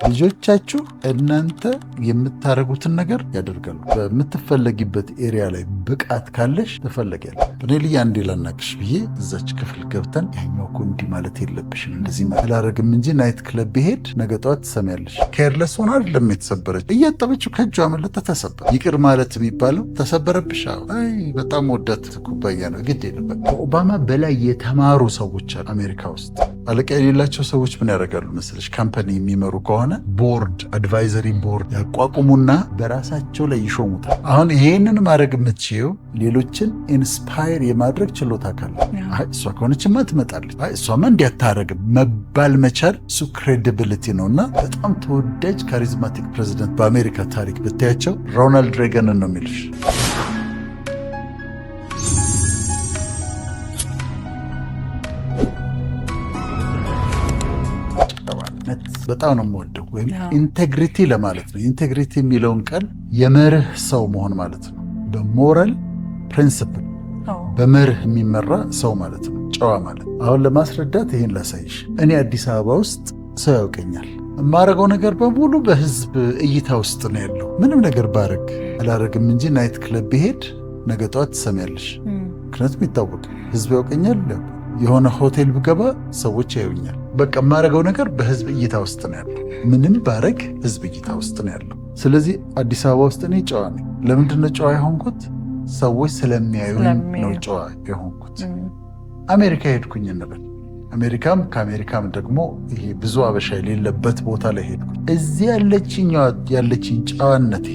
ልጆቻችሁ እናንተ የምታረጉትን ነገር ያደርጋሉ። በምትፈለጊበት ኤሪያ ላይ ብቃት ካለሽ ተፈለጊያለሽ። እኔ ልይ አንዴ ላናቅሽ ብዬ እዛች ክፍል ገብተን ያኛው እኮ እንዲህ ማለት የለብሽም እንደዚህ አላረግም እንጂ ናይት ክለብ ብሄድ ነገ ጠዋት ትሰሚያለሽ። ኬርለስ ሆና አይደለም የተሰበረች፣ እያጠበችው ከእጇ አመለጠ ተሰበረ። ይቅር ማለት የሚባለው ተሰበረብሽ። አይ በጣም ወዳት ኩባያ ነው ግድ የለበት። ከኦባማ በላይ የተማሩ ሰዎች አሉ አሜሪካ ውስጥ። አለቃ የሌላቸው ሰዎች ምን ያደርጋሉ መሰለሽ? ካምፓኒ የሚመሩ ከሆነ ቦርድ አድቫይዘሪ ቦርድ ያቋቁሙና በራሳቸው ላይ ይሾሙታል። አሁን ይሄንን ማድረግ የምትችይው ሌሎችን ኢንስፓየር የማድረግ ችሎታ ካለ፣ አይ እሷ ከሆነችማ ትመጣለች፣ አይ እሷማ እንዲያታረግም መባል መቻል እሱ ክሬዲቢሊቲ ነውና በጣም ተወዳጅ ካሪዝማቲክ ፕሬዚደንት በአሜሪካ ታሪክ ብታያቸው ሮናልድ ሬገንን ነው የሚልሽ። በጣም ነው የምወደው። ወይም ኢንቴግሪቲ ለማለት ነው። ኢንቴግሪቲ የሚለውን ቃል የመርህ ሰው መሆን ማለት ነው። በሞራል ፕሪንሲፕል በመርህ የሚመራ ሰው ማለት ነው። ጨዋ ማለት አሁን ለማስረዳት ይህን ላሳይሽ። እኔ አዲስ አበባ ውስጥ ሰው ያውቀኛል። የማረገው ነገር በሙሉ በህዝብ እይታ ውስጥ ነው ያለው። ምንም ነገር ባረግ አላረግም እንጂ ናይት ክለብ ብሄድ ነገ ጠዋት ትሰሚያለሽ። ምክንያቱም ይታወቅ ህዝብ ያውቀኛል። የሆነ ሆቴል ብገባ ሰዎች ያዩኛል። በቃ የማረገው ነገር በህዝብ እይታ ውስጥ ነው ያለው። ምንም ባረግ ህዝብ እይታ ውስጥ ነው ያለው። ስለዚህ አዲስ አበባ ውስጥ እኔ ጨዋ ነኝ። ለምንድነው ጨዋ የሆንኩት? ሰዎች ስለሚያዩኝ ነው ጨዋ የሆንኩት። አሜሪካ ሄድኩኝ እንበል። አሜሪካም ከአሜሪካም ደግሞ ይሄ ብዙ አበሻ የሌለበት ቦታ ላይ ሄድኩ። እዚህ ያለችኝ ጨዋነቴ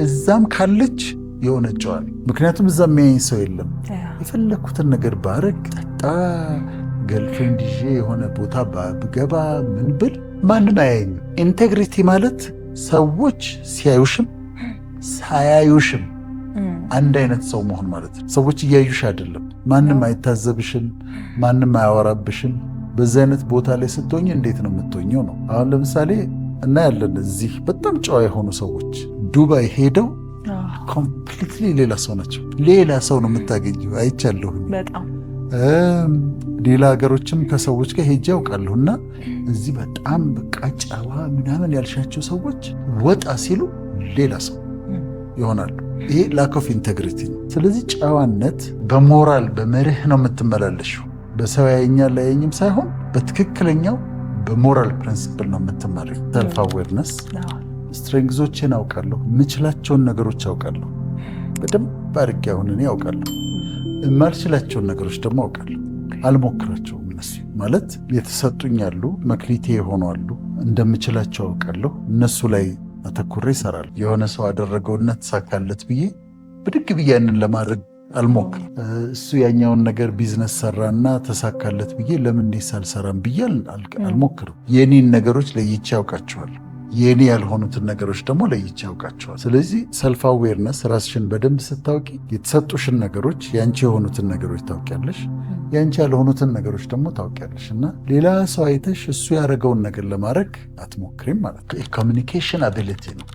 እዛም ካለች የሆነ ጨዋ ነኝ። ምክንያቱም እዛ የሚያየኝ ሰው የለም። የፈለኩትን ነገር ባረግ ጠጣ ገልፍሬንድ ይዤ የሆነ ቦታ ብገባ ምን ብል ማንም አያየኝም። ኢንቴግሪቲ ማለት ሰዎች ሲያዩሽም ሳያዩሽም አንድ አይነት ሰው መሆን ማለት ነው። ሰዎች እያዩሽ አይደለም፣ ማንም አይታዘብሽም፣ ማንም አያወራብሽም። በዚህ አይነት ቦታ ላይ ስትሆኝ እንዴት ነው የምትሆኘው ነው። አሁን ለምሳሌ እናያለን እዚህ በጣም ጨዋ የሆኑ ሰዎች ዱባይ ሄደው ኮምፕሊትሊ ሌላ ሰው ናቸው። ሌላ ሰው ነው የምታገኘው። አይቻለሁኝ በጣም ሌላ ሀገሮችም ከሰዎች ጋር ሄጄ ያውቃለሁ። እና እዚህ በጣም በቃ ጨዋ ምናምን ያልሻቸው ሰዎች ወጣ ሲሉ ሌላ ሰው ይሆናሉ። ይሄ ላክ ኦፍ ኢንቴግሪቲ ነው። ስለዚህ ጨዋነት በሞራል በመርህ ነው የምትመላለሽው። በሰው ያየኛል ላየኝም ሳይሆን በትክክለኛው በሞራል ፕሪንሲፕል ነው የምትመሪው። ሰልፍ አዌርነስ ስትሬንግዞችን አውቃለሁ፣ የምችላቸውን ነገሮች አውቃለሁ በደንብ አድርጌ። አሁን እኔ አውቃለሁ የማልችላቸውን ነገሮች ደግሞ አውቃለሁ፣ አልሞክራቸውም። እነሱ ማለት የተሰጡኝ ያሉ መክሊቴ የሆኑ አሉ፣ እንደምችላቸው አውቃለሁ። እነሱ ላይ አተኩሬ እሰራለሁ። የሆነ ሰው አደረገውና ተሳካለት ብዬ ብድግ ብዬ ያንን ለማድረግ አልሞክርም። እሱ ያኛውን ነገር ቢዝነስ ሰራና ተሳካለት ብዬ ለምን እንዴት ሳልሰራም ብዬ አልሞክርም። የኔን ነገሮች ለይቼ ያውቃቸዋል፣ የኔ ያልሆኑትን ነገሮች ደግሞ ለይቼ ያውቃቸዋል። ስለዚህ ሰልፍ አዌርነስ ራስሽን በደንብ ስታውቂ የተሰጡሽን ነገሮች ያንቺ የሆኑትን ነገሮች ታውቂያለሽ፣ ያንቺ ያልሆኑትን ነገሮች ደግሞ ታውቂያለሽ። እና ሌላ ሰው አይተሽ እሱ ያደረገውን ነገር ለማድረግ አትሞክሪም ማለት ነው። ኮሚኒኬሽን አቢሊቲ ነው።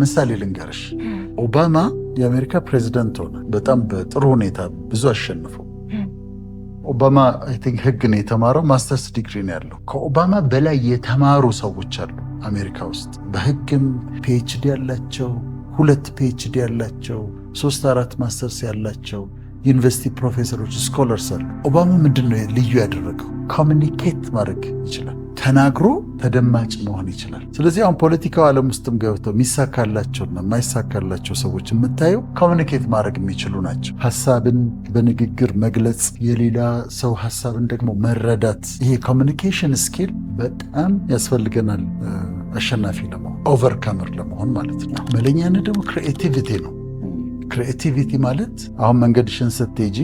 ምሳሌ ልንገርሽ። ኦባማ የአሜሪካ ፕሬዚደንት ሆነ፣ በጣም በጥሩ ሁኔታ ብዙ አሸንፈው። ኦባማ አይ ቲንክ ህግ ነው የተማረው፣ ማስተርስ ዲግሪ ነው ያለው። ከኦባማ በላይ የተማሩ ሰዎች አሉ አሜሪካ ውስጥ በህግም ፒኤችዲ ያላቸው፣ 2 ፒኤችዲ ያላቸው፣ 3-4 ማስተርስ ያላቸው ዩኒቨርሲቲ ፕሮፌሰሮች፣ ስኮለርስ አሉ። ኦባማ ምንድነው ልዩ ያደረገው? ኮሚኒኬት ማድረግ ይችላል። ተናግሮ ተደማጭ መሆን ይችላል። ስለዚህ አሁን ፖለቲካው ዓለም ውስጥም ገብተው የሚሳካላቸውና የማይሳካላቸው ሰዎች የምታየው ኮሚኒኬት ማድረግ የሚችሉ ናቸው። ሀሳብን በንግግር መግለጽ፣ የሌላ ሰው ሀሳብን ደግሞ መረዳት። ይሄ ኮሚኒኬሽን ስኪል በጣም ያስፈልገናል አሸናፊ ለመሆን፣ ኦቨርካመር ለመሆን ማለት ነው። መለኛነት ደግሞ ክሪኤቲቪቲ ነው። ክሪኤቲቪቲ ማለት አሁን መንገድሽን ስትሄጂ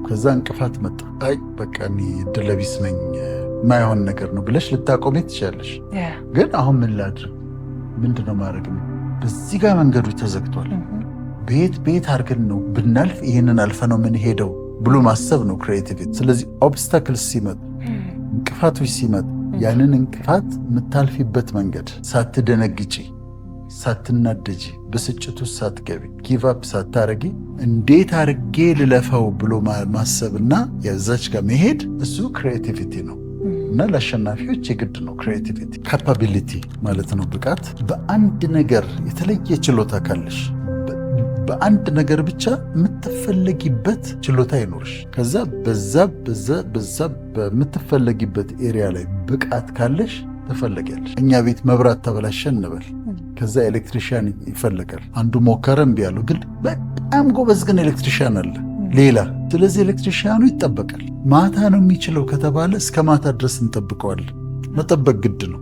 ከዛ እንቅፋት መጣ፣ አይ በቃ እኔ ዕድለ ቢስ ነኝ ማይሆን ነገር ነው ብለሽ ልታቆሜ ትችላለሽ። ግን አሁን ምን ላድርግ፣ ምንድነው ማድረግ? በዚህ ጋር መንገዱ ተዘግቷል፣ ቤት አድርገን ነው ብናልፍ ይህንን አልፈ ነው ምን ሄደው ብሎ ማሰብ ነው ክሪኤቲቪቲ። ስለዚህ ኦብስታክልስ ሲመጡ፣ እንቅፋቶች ሲመጡ ያንን እንቅፋት የምታልፊበት መንገድ ሳትደነግጪ፣ ሳትናደጂ፣ ብስጭቱ ሳትገቢ፣ ጊቭአፕ ሳታረጊ እንዴት አርጌ ልለፈው ብሎ ማሰብና የዛች ጋር መሄድ እሱ ክሪኤቲቪቲ ነው። እና ለአሸናፊዎች የግድ ነው ክሬቲቪቲ። ካፓቢሊቲ ማለት ነው ብቃት። በአንድ ነገር የተለየ ችሎታ ካለሽ በአንድ ነገር ብቻ የምትፈለጊበት ችሎታ ይኖርሽ። ከዛ በዛ በምትፈለጊበት ኤሪያ ላይ ብቃት ካለሽ ትፈለጊያለሽ። እኛ ቤት መብራት ተበላሸ እንበል፣ ከዛ ኤሌክትሪሽያን ይፈለጋል። አንዱ ሞከረ እምቢ አለው፣ ግን በጣም ጎበዝ ግን ኤሌክትሪሽያን አለ ሌላ። ስለዚህ ኤሌክትሪሽያኑ ይጠበቃል። ማታ ነው የሚችለው ከተባለ እስከ ማታ ድረስ እንጠብቀዋለን። መጠበቅ ግድ ነው።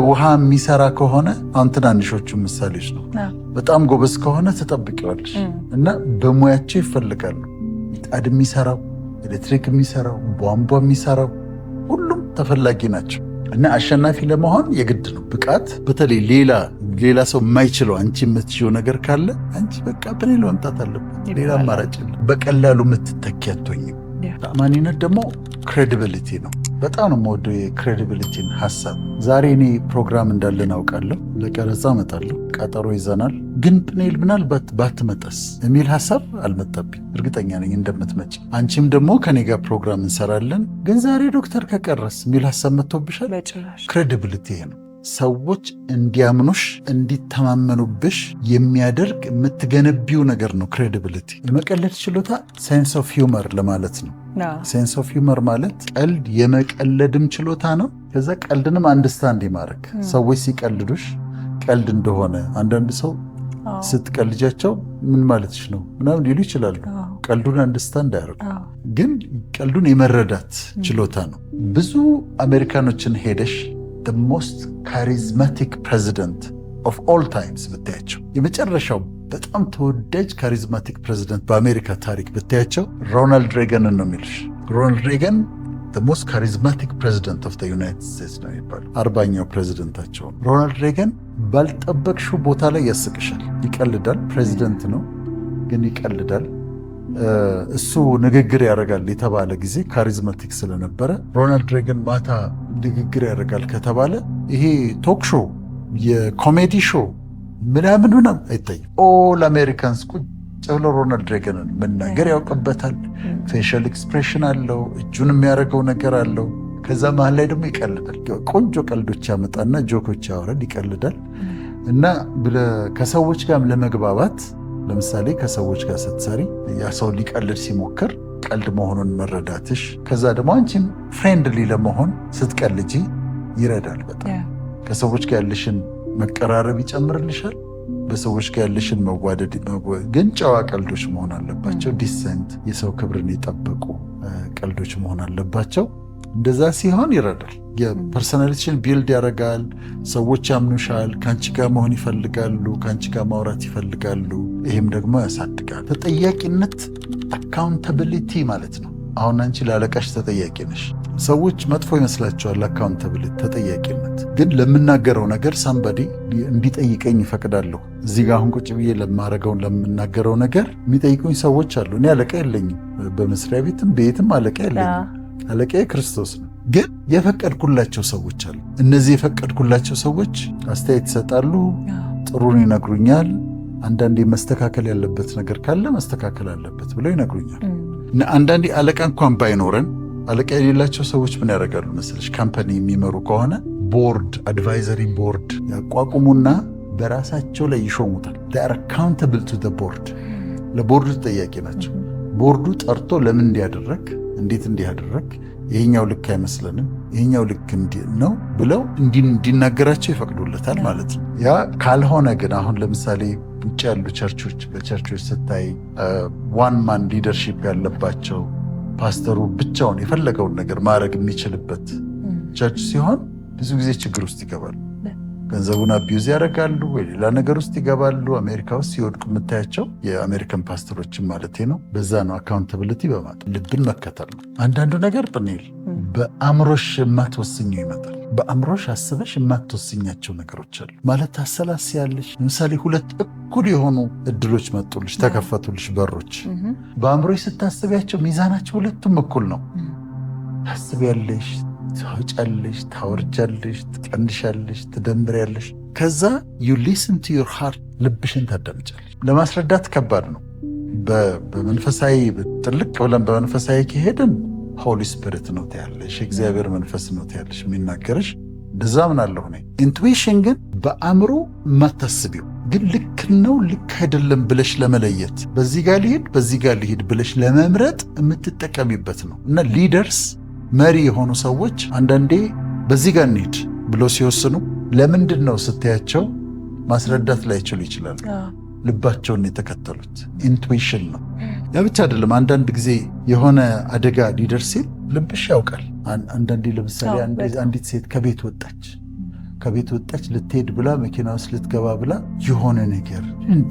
ውሃ የሚሰራ ከሆነ አሁን ትናንሾቹ ምሳሌዎች ነው። በጣም ጎበዝ ከሆነ ትጠብቂዋለሽ እና በሙያቸው ይፈልጋሉ። ምጣድ የሚሰራው፣ ኤሌክትሪክ የሚሰራው፣ ቧንቧ የሚሰራው ሁሉም ተፈላጊ ናቸው እና አሸናፊ ለመሆን የግድ ነው ብቃት። በተለይ ሌላ ሰው የማይችለው አንቺ የምትችለው ነገር ካለ አንቺ በቃ በሌላ መምጣት አለበት። ሌላ አማራጭ የለም። በቀላሉ የምትተኪ አትሆኝም። ተአማኒነት ደግሞ ክሬዲቢሊቲ ነው። በጣም ነው የምወደው የክሬዲቢሊቲን ሀሳብ። ዛሬ እኔ ፕሮግራም እንዳለን አውቃለሁ። ለቀረጻ እመጣለሁ፣ ቀጠሮ ይዘናል። ግን ፕኔል ምናልባት ባትመጣስ የሚል ሀሳብ አልመጣብኝ። እርግጠኛ ነኝ እንደምትመጪ። አንቺም ደግሞ ከኔ ጋር ፕሮግራም እንሰራለን፣ ግን ዛሬ ዶክተር ከቀረስ የሚል ሀሳብ መጥቶብሻል። ክሬዲቢሊቲ ይሄ ነው። ሰዎች እንዲያምኑሽ እንዲተማመኑብሽ የሚያደርግ የምትገነቢው ነገር ነው ክሬዲቢሊቲ። የመቀለድ ችሎታ ሴንስ ኦፍ ሂውመር ለማለት ነው። ሴንስ ኦፍ ሂውመር ማለት ቀልድ የመቀለድም ችሎታ ነው። ከዛ ቀልድንም አንደርስታንድ የማድረግ ሰዎች ሲቀልዱሽ ቀልድ እንደሆነ አንዳንድ ሰው ስትቀልጃቸው ምን ማለትሽ ነው ምናምን ሊሉ ይችላሉ። ቀልዱን አንደርስታንድ አያደርጉ፣ ግን ቀልዱን የመረዳት ችሎታ ነው። ብዙ አሜሪካኖችን ሄደሽ the most charismatic president of all times ብታያቸው፣ የመጨረሻው በጣም ተወዳጅ ካሪዝማቲክ ፕሬዚደንት በአሜሪካ ታሪክ ብታያቸው ሮናልድ ሬገንን ነው የሚልሽ። ሮናልድ ሬገን the most charismatic president of the United States ነው የሚባለው። 40ኛው ፕሬዚደንታቸው ሮናልድ ሬገን ባልጠበቅሽው ቦታ ላይ ያስቅሻል። ይቀልዳል፣ ፕሬዚደንት ነው ግን ይቀልዳል። እሱ ንግግር ያደርጋል የተባለ ጊዜ ካሪዝማቲክ ስለነበረ ሮናልድ ሬገን ማታ ንግግር ያደርጋል ከተባለ ይሄ ቶክ ሾው የኮሜዲ ሾው ምናምን አይታይም። ኦል አሜሪካንስ ቁጭ ብለው ሮናልድ ሬገንን መናገር ያውቅበታል። ፌሻል ኤክስፕሬሽን አለው፣ እጁን የሚያደርገው ነገር አለው። ከዛ መሀል ላይ ደግሞ ይቀልዳል። ቆንጆ ቀልዶች ያመጣና ጆኮች ያወራል፣ ይቀልዳል። እና ከሰዎች ጋር ለመግባባት ለምሳሌ ከሰዎች ጋር ስትሰሪ ያ ሰው ሊቀልድ ሲሞክር ቀልድ መሆኑን መረዳትሽ፣ ከዛ ደግሞ አንቺም ፍሬንድሊ ለመሆን ስትቀልጂ ይረዳል በጣም። ከሰዎች ጋር ያለሽን መቀራረብ ይጨምርልሻል። በሰዎች ጋር ያለሽን መዋደድ። ግን ጨዋ ቀልዶች መሆን አለባቸው። ዲሰንት፣ የሰው ክብርን የጠበቁ ቀልዶች መሆን አለባቸው። እንደዛ ሲሆን ይረዳል። የፐርሶናሊቲሽን ቢልድ ያደርጋል። ሰዎች ያምኑሻል፣ ከአንቺ ጋር መሆን ይፈልጋሉ፣ ከአንቺ ጋር ማውራት ይፈልጋሉ። ይህም ደግሞ ያሳድጋል። ተጠያቂነት አካውንታቢሊቲ ማለት ነው። አሁን አንቺ ላለቃሽ ተጠያቂ ነሽ። ሰዎች መጥፎ ይመስላቸዋል አካውንታቢሊቲ፣ ተጠያቂነት። ግን ለምናገረው ነገር ሳምባዲ እንዲጠይቀኝ ይፈቅዳለሁ። እዚህ ጋር አሁን ቁጭ ብዬ ለምናገረው ነገር የሚጠይቁኝ ሰዎች አሉ። እኔ አለቃ የለኝም። በመስሪያ ቤትም ቤትም አለቃ የለኝም። አለቃዬ ክርስቶስ ነው። ግን የፈቀድኩላቸው ሰዎች አሉ። እነዚህ የፈቀድኩላቸው ሰዎች አስተያየት ይሰጣሉ፣ ጥሩን ይነግሩኛል። አንዳንዴ መስተካከል ያለበት ነገር ካለ መስተካከል አለበት ብለው ይነግሩኛል። እና አንዳንዴ አለቃ እንኳን ባይኖረን አለቃ የሌላቸው ሰዎች ምን ያደርጋሉ መሰለሽ? ካምፓኒ የሚመሩ ከሆነ ቦርድ፣ አድቫይዘሪ ቦርድ ያቋቁሙና በራሳቸው ላይ ይሾሙታል። they are accountable to the board። ለቦርዱ ተጠያቂ ናቸው። ቦርዱ ጠርቶ ለምን እንዲያደረግ እንዴት እንዲያደረግ ይሄኛው ልክ አይመስለንም፣ ይሄኛው ልክ ነው ብለው እንዲናገራቸው ይፈቅዱለታል ማለት ነው። ያ ካልሆነ ግን አሁን ለምሳሌ ውጭ ያሉ በቸርቾች ስታይ ዋን ማን ሊደርሺፕ ያለባቸው ፓስተሩ ብቻውን የፈለገውን ነገር ማድረግ የሚችልበት ቸርች ሲሆን ብዙ ጊዜ ችግር ውስጥ ይገባሉ። ገንዘቡን አቢዩዝ ያደርጋሉ ወይ ሌላ ነገር ውስጥ ይገባሉ። አሜሪካ ውስጥ ሲወድቁ የምታያቸው የአሜሪካን ፓስተሮችን ማለት ነው። በዛ ነው አካውንታቢሊቲ በማለት ልብን መከተል ነው። አንዳንዱ ነገር ጵኔል በአእምሮሽ የማትወስኘው ይመጣል። በአእምሮሽ አስበሽ የማትወስኛቸው ነገሮች አሉ ማለት ታሰላስያለሽ። ለምሳሌ ሁለት እኩል የሆኑ እድሎች መጡልሽ፣ ተከፈቱልሽ በሮች። በአእምሮሽ ስታስቢያቸው ሚዛናቸው ሁለቱም እኩል ነው። ታስቢያለሽ፣ ታወጫለሽ፣ ታወርጃለሽ፣ ትቀንሻለሽ፣ ትደምሪያለሽ። ከዛ ዩ ሊስን ቱ ዩር ሃርት፣ ልብሽን ታዳምጫለሽ። ለማስረዳት ከባድ ነው። በመንፈሳዊ ጥልቅ ብለን በመንፈሳዊ ከሄድን ሆሊ ስፒሪት ነው ትያለሽ፣ እግዚአብሔር መንፈስ ነው ትያለሽ የሚናገርሽ። እንደዛ ምናለሁ እኔ። ኢንቱዊሽን ግን በአእምሮ የማታስቢው ግን ልክ ነው ልክ አይደለም ብለሽ ለመለየት በዚህ ጋር ልሂድ በዚህ ጋር ልሂድ ብለሽ ለመምረጥ የምትጠቀሚበት ነው። እና ሊደርስ መሪ የሆኑ ሰዎች አንዳንዴ በዚህ ጋር እንሂድ ብለው ሲወስኑ ለምንድን ነው ስትያቸው ማስረዳት ላይችሉ ይችላሉ። ልባቸውን የተከተሉት ኢንቱዊሽን ነው። ያ ብቻ አይደለም። አንዳንድ ጊዜ የሆነ አደጋ ሊደርስ ሲል ልብሽ ያውቃል። አንዳንዴ ለምሳሌ አንዲት ሴት ከቤት ወጣች ልትሄድ ብላ መኪና ውስጥ ልትገባ ብላ የሆነ ነገር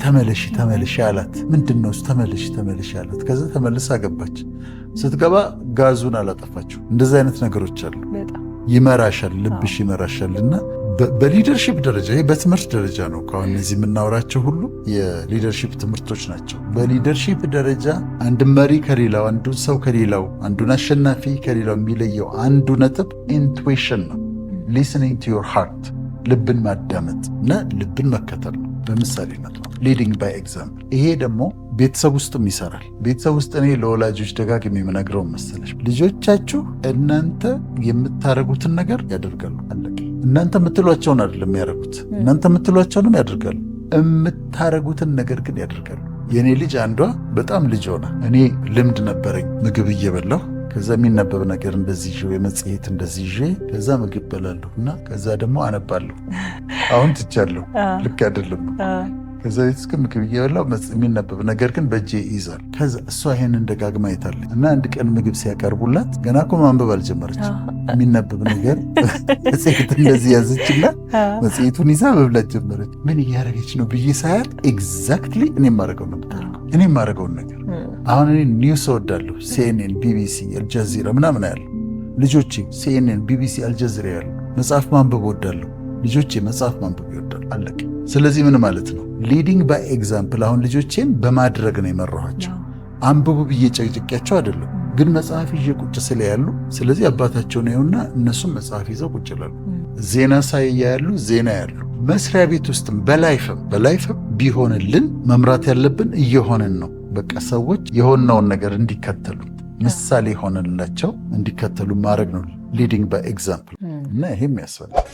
ተመለሽ አላት። ምንድነው ተመለሽ አላት። ከዛ ተመልሳ ገባች። ስትገባ ጋዙን አላጠፋችው። እንደዚህ አይነት ነገሮች አሉ። ይመራሻል፣ ልብሽ ይመራሻልና በሊደርሺፕ ደረጃ ይሄ በትምህርት ደረጃ ነው። ከአሁን እነዚህ የምናወራቸው ሁሉ የሊደርሺፕ ትምህርቶች ናቸው። በሊደርሺፕ ደረጃ አንድ መሪ ከሌላው፣ አንዱን ሰው ከሌላው፣ አንዱን አሸናፊ ከሌላው የሚለየው አንዱ ነጥብ ኢንቱዊሽን ነው። ሊስኒንግ ቱ ዮር ሃርት፣ ልብን ማዳመጥ እና ልብን መከተል ነው። በምሳሌነት ነው ሊዲንግ ባይ ኤግዛምፕል። ይሄ ደግሞ ቤተሰብ ውስጥም ይሰራል። ቤተሰብ ውስጥ እኔ ለወላጆች ደጋግሜ የምነግረው መሰለሽ፣ ልጆቻችሁ እናንተ የምታደርጉትን ነገር ያደርጋሉ። አለቀ። እናንተ የምትሏቸውን አይደለም ያደርጉት፣ እናንተ የምትሏቸውንም ያደርጋሉ። የምታደርጉትን ነገር ግን ያደርጋሉ። የእኔ ልጅ አንዷ በጣም ልጅ ሆና እኔ ልምድ ነበረኝ ምግብ እየበላሁ ከዛ የሚነበብ ነገር እንደዚህ ይዤ የመጽሔት እንደዚህ ይዤ ከዛ ምግብ በላለሁ እና ከዛ ደግሞ አነባለሁ። አሁን ትቻለሁ፣ ልክ አይደለም። ከዛ ቤት እስከ ምግብ እየበላሁ የሚነበብ ነገር ግን በእጄ ይይዛል። ከዛ እሷ ይሄንን ደጋግማ አይታለች እና አንድ ቀን ምግብ ሲያቀርቡላት ገና እኮ ማንበብ አልጀመረች። የሚነበብ ነገር መጽሔት እንደዚህ ያዘችና መጽሔቱን ይዛ መብላት ጀመረች። ምን እያደረገች ነው ብዬ ሳያት ኤግዛክትሊ እኔ የማደርገውን ነገር አሁን እኔ ኒውስ እወዳለሁ። ሲኤንኤን፣ ቢቢሲ፣ አልጀዚራ ምናምን ያሉ ልጆቼ ሲኤንኤን፣ ቢቢሲ፣ አልጀዚራ ያሉ መጽሐፍ ማንበብ እወዳለሁ። ልጆቼ መጽሐፍ ማንበብ ይወዳሉ። አለቀ። ስለዚህ ምን ማለት ነው? ሊዲንግ ባይ ኤግዛምፕል። አሁን ልጆቼን በማድረግ ነው የመራኋቸው። አንብቡ ብዬ ጨቅጭቄያቸው አይደለም፣ ግን መጽሐፍ ይዤ ቁጭ ስለ ያሉ ስለዚህ አባታቸው ነውና እነሱም መጽሐፍ ይዘው ቁጭ ይላሉ። ዜና ሳይያሉ ዜና ያሉ መስሪያ ቤት ውስጥም በላይፍም ቢሆንልን መምራት ያለብን እየሆንን ነው። በቃ ሰዎች የሆነውን ነገር እንዲከተሉ ምሳሌ ሆነላቸው እንዲከተሉ ማድረግ ነው ሊዲንግ ባይ ኤግዛምፕል። እና ይሄም ያስፈልጋል።